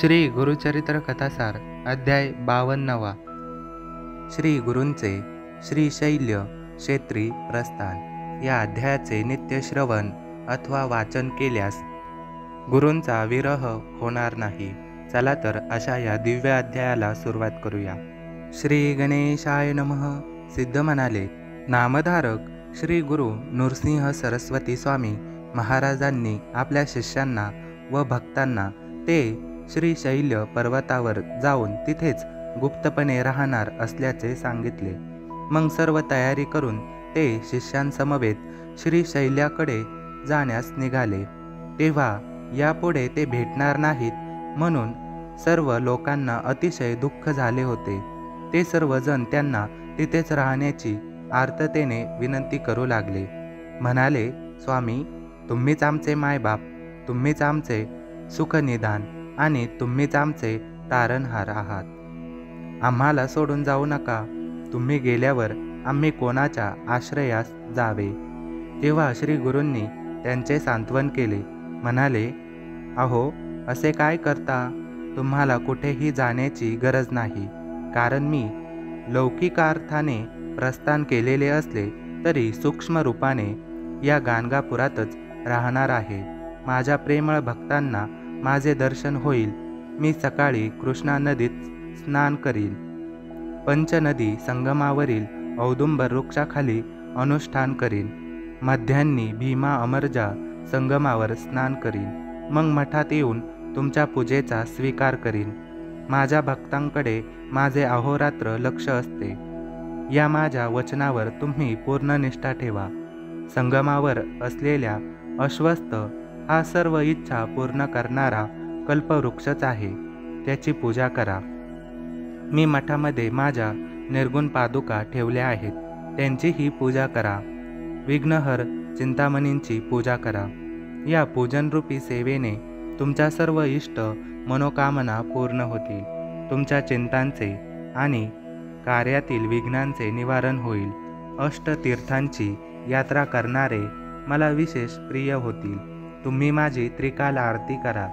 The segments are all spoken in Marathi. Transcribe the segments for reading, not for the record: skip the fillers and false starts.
श्री गुरुचरित्र कथासार अध्याय 52वा. श्री गुरूंचे श्रीशैल्य क्षेत्री प्रस्थान. या अध्यायाचे नित्य श्रवण अथवा वाचन केल्यास गुरूंचा विरह होणार नाही. चला तर अशा या दिव्य अध्यायाला सुरुवात करूया. श्री गणेशाय नमः. सिद्ध म्हणाले, नामधारक श्री गुरु नृसिंह सरस्वती स्वामी महाराजांनी आपल्या शिष्यांना व भक्तांना ते श्रीशैल्य पर्वतावर जाऊन तिथेच गुप्तपणे राहणार असल्याचे सांगितले. मग सर्व तयारी करून ते शिष्यांसमवेत श्रीशैल्याकडे जाण्यास निघाले. तेव्हा यापुढे ते भेटणार नाहीत म्हणून सर्व लोकांना अतिशय दुःख झाले होते. ते सर्वजण त्यांना तिथेच राहण्याची आर्ततेने विनंती करू लागले. म्हणाले, स्वामी, तुम्हीच आमचे मायबाप, तुम्हीच आमचे सुखनिदान आणि तुम्हीच आमचे तारणहार आहात. आम्हाला सोडून जाऊ नका. तुम्ही गेल्यावर आम्ही कोणाच्या आश्रयास जावे. तेव्हा श्री गुरूंनी त्यांचे सांत्वन केले. म्हणाले, अहो, असे काय करता? तुम्हाला कुठेही जाण्याची गरज नाही. कारण मी लौकिकार्थाने प्रस्थान केलेले असले तरी सूक्ष्म रूपाने या गाणगापुरातच राहणार आहे. माझ्या प्रेमळ भक्तांना माझे दर्शन होईल. मी सकाळी कृष्णा नदीत स्नान करीन. पंचनदी संगमावरील औदुंबर वृक्षाखाली अनुष्ठान करीन. मध्यान्नी भीमा अमरजा संगमावर स्नान करीन. मग मठात येऊन तुमच्या पूजेचा स्वीकार करीन. माझ्या भक्तांकडे माझे अहोरात्र लक्ष असते. या माझ्या वचनावर तुम्ही पूर्ण निष्ठा ठेवा. संगमावर असलेल्या अश्वस्थ हा सर्व इच्छा पूर्ण करणारा कल्पवृक्षच आहे. त्याची पूजा करा. मी मठामध्ये माझ्या निर्गुण पादुका ठेवल्या आहेत. त्यांचीही पूजा करा. विघ्नहर चिंतामणींची पूजा करा. या पूजनरूपी सेवेने तुमच्या सर्व इष्ट मनोकामना पूर्ण होतील. तुमच्या चिंतांचे आणि कार्यातील विघ्नांचे निवारण होईल. अष्टतीर्थांची यात्रा करणारे मला विशेष प्रिय होतील. तुम्ही माझी त्रिकाल आरती करा.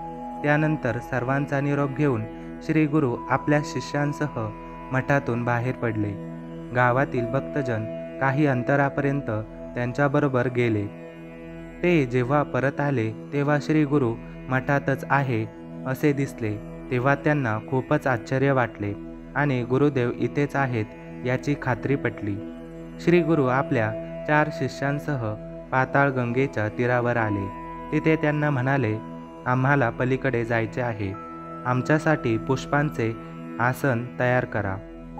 त्यानंतर सर्वांचा निरोप घेऊन श्री गुरु आपल्या शिष्यांसह मठातून बाहेर पडले. गावातील भक्तजन काही अंतरापर्यंत त्यांच्याबरोबर गेले. ते जेव्हा परत आले तेव्हा श्री गुरु मठातच आहे असे दिसले. तेव्हा त्यांना खूपच आश्चर्य वाटले आणि गुरुदेव इथेच आहेत याची खात्री पटली. श्री गुरु आपल्या 4 शिष्यांसह पाताळगंगेच्या तीरावर आले. तिथे त्यांना म्हणाले, आम्हाला पलीकडे जायचे आहे. आमच्यासाठी पुष्पांचे आसन तयार करा.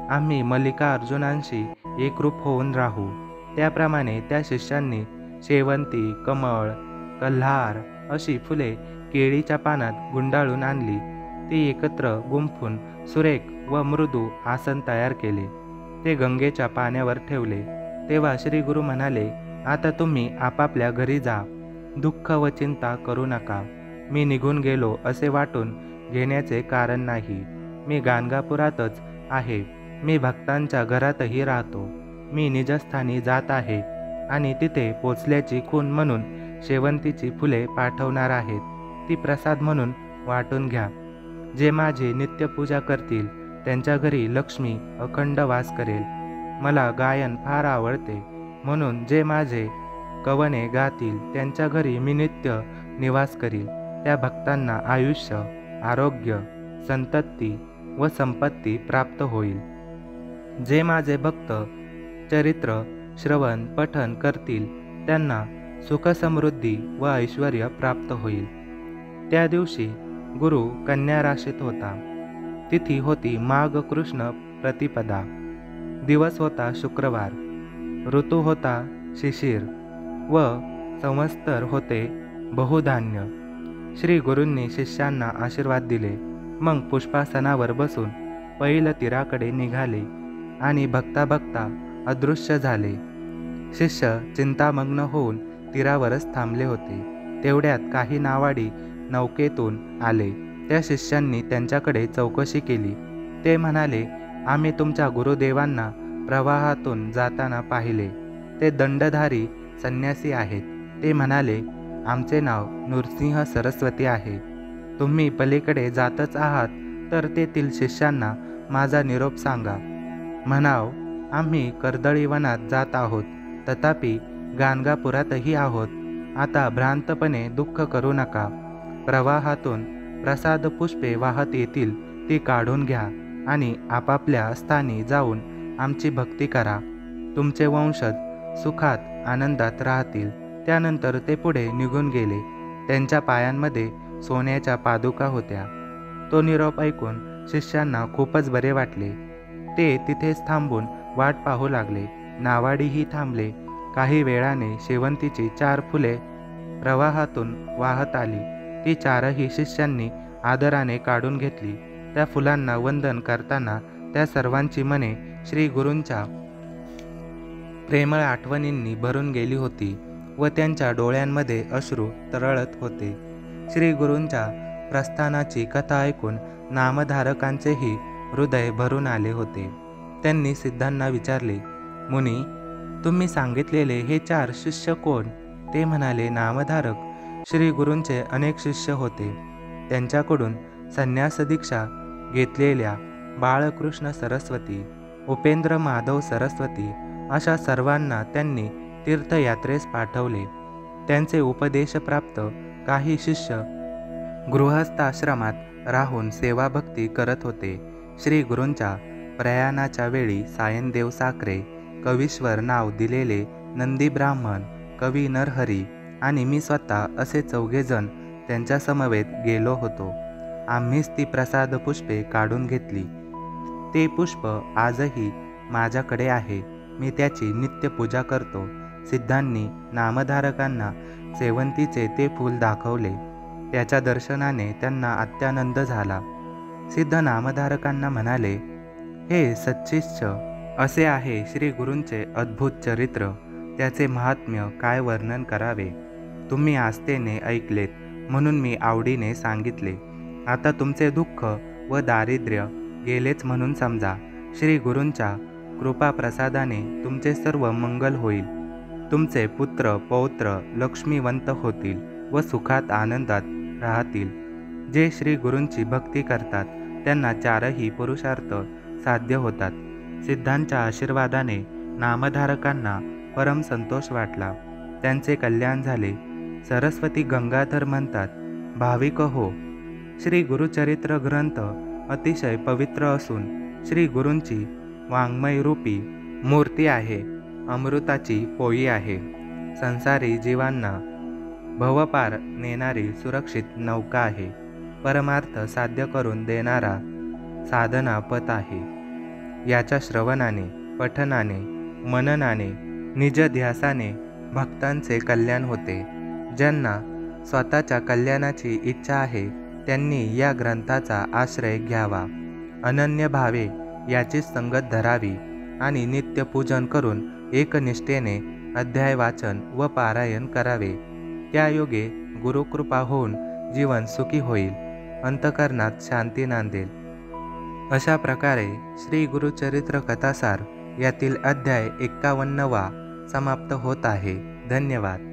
आम्ही मल्लिका अर्जुनांशी एकरूप होऊन राहू. त्याप्रमाणे त्या शिष्यांनी शेवंती, कमळ, कल्हार अशी फुले केळीच्या पानात गुंडाळून आणली. ती एकत्र गुंफून सुरेख व मृदू आसन तयार केले. ते गंगेच्या पाण्यावर ठेवले. तेव्हा श्री गुरु म्हणाले, आता तुम्ही आपापल्या घरी जा. दुःख व चिंता करू नका. मी निघून गेलो असे वाटून घेण्याचे कारण नाही. मी गाणगापुरातच आहे. मी भक्तांच्या घरातही राहतो. मी निजस्थानी जात आहे आणि तिथे पोचल्याची खूण म्हणून शेवंतीची फुले पाठवणार आहेत. ती प्रसाद म्हणून वाटून घ्या. जे माझी नित्यपूजा करतील त्यांच्या घरी लक्ष्मी अखंड वास करेल. मला गायन फार आवडते म्हणून जे माझे कवने गातील त्यांच्या घरी मी नित्य निवास करील. त्या भक्तांना आयुष्य, आरोग्य, संतती व संपत्ती प्राप्त होईल. जे माझे भक्त चरित्र श्रवण पठन करतील त्यांना सुखसमृद्धी व ऐश्वर्य प्राप्त होईल. त्या दिवशी गुरु कन्या राशीत होता. तिथी होती माघ कृष्ण प्रतिपदा. दिवस होता शुक्रवार. ऋतू होता शिशिर व संवत्सर होते बहुधान्य. श्री गुरूंनी शिष्यांना आशीर्वाद दिले. मग पुष्पासनावर बसून पैल तीराकडे निघाले आणि बघता बघता अदृश्य झाले. शिष्य चिंतामग्न होऊन तीरावरच थांबले होते. तेवढ्यात काही नावाडी नौकेतून आले. त्या शिष्यांनी त्यांच्याकडे चौकशी केली. ते म्हणाले, आम्ही तुमच्या गुरुदेवांना प्रवाहातून जाताना पाहिले. ते दंडधारी संन्यासी आहेत. ते म्हणाले, आमचे नाव नृसिंह सरस्वती आहे. तुम्ही पलीकडे जातच आहात तर तेथील शिष्यांना माझा निरोप सांगा. म्हणाव, आम्ही कर्दळीवनात जात आहोत, तथापि गाणगापुरातही आहोत. आता भ्रांतपणे दुःख करू नका. प्रवाहातून प्रसाद पुष्पे वाहत येतील, ती काढून घ्या आणि आपापल्या स्थानी जाऊन आमची भक्ती करा. तुमचे वंशज सुखात आनंदात राहतील. त्यानंतर ते पुढे निघून गेले. त्यांच्या पायांमध्ये सोन्याच्या पादुका होत्या. तो निरोप ऐकून शिष्यांना खूपच बरे वाटले. ते तिथेच थांबून वाट पाहू लागले. नावाडीही थांबले. काही वेळाने शेवंतीची 4 फुले प्रवाहातून वाहत आली. ती 4ही शिष्यांनी आदराने काढून घेतली. त्या फुलांना वंदन करताना त्या सर्वांची मने श्री गुरूंच्या प्रेमळ आठवणींनी भरून गेली होती व त्यांच्या डोळ्यांमध्ये अश्रू तरळत होते. श्री गुरूंच्या प्रस्थानाची कथा ऐकून नामधारकांचेही हृदय भरून आले होते. त्यांनी सिद्धांना विचारले, मुनी, तुम्ही सांगितलेले हे 4 शिष्य कोण? ते म्हणाले, नामधारक, श्री गुरूंचे अनेक शिष्य होते. त्यांच्याकडून संन्यास दीक्षा घेतलेल्या बाळकृष्ण सरस्वती, उपेंद्र माधव सरस्वती अशा सर्वांना त्यांनी तीर्थयात्रेस पाठवले. त्यांचे उपदेशप्राप्त काही शिष्य गृहस्थाश्रमात राहून सेवाभक्ती करत होते. श्री गुरूंच्या प्रयाणाच्या वेळी सायनदेव साखरे, कवीश्वर नाव दिलेले नंदी ब्राह्मण, कवी नरहरी आणि मी स्वतः असे 4 जण त्यांच्या समवेत गेलो होतो. आम्हीच ती प्रसाद पुष्पे काढून घेतली. ते पुष्प आजही माझ्याकडे आहे. मी त्याची नित्य पूजा करतो. सिद्धांनी नामधारकांना शेवंतीचे ते फूल दाखवले. त्याच्या दर्शनाने त्यांना अत्यानंद झाला. सिद्ध नामधारकांना म्हणाले, हे सच्शिष्य, असे आहे श्री गुरूंचे अद्भुत चरित्र. त्याचे महात्म्य काय वर्णन करावे. तुम्ही आस्थेने ऐकलेत म्हणून मी आवडीने सांगितले. आता तुमचे दुःख व दारिद्र्य गेलेच म्हणून समजा. श्री गुरूंच्या कृपाप्रसादाने तुमचे सर्व मंगल होईल. तुमचे पुत्र पौत्र लक्ष्मीवंत होतील व सुखात आनंदात राहतील. जे श्री गुरूंची भक्ती करतात त्यांना 4ही पुरुषार्थ साध्य होतात. सिद्धांच्या आशीर्वादाने नामधारकांना परम संतोष वाटला. त्यांचे कल्याण झाले. सरस्वती गंगाधर म्हणतात, भाविक हो, श्री गुरुचरित्र ग्रंथ अतिशय पवित्र असून श्री गुरूंची वाङ्मयरूपी मूर्ती आहे. अमृताची पोई आहे. संसारी जीवांना भवपार नेणारी सुरक्षित नौका आहे. परमार्थ साध्य करून देणारा साधना पथ आहे. याच्या श्रवणाने, पठनाने, मननाने, निजध्यासाने भक्तांचे कल्याण होते. ज्यांना स्वतःच्या कल्याणाची इच्छा आहे त्यांनी या ग्रंथाचा आश्रय घ्यावा. अनन्य भावे याची संगत धरावी आणि नित्य पूजन करून एकनिष्ठेने अध्याय वाचन व पारायण करावे. त्यायोगे गुरुकृपा होऊन जीवन सुखी होईल. अंतकरणात शांती नांदेल. अशा प्रकारे श्री गुरुचरित्र कथासार यातील अध्याय 51वा समाप्त होत आहे. धन्यवाद.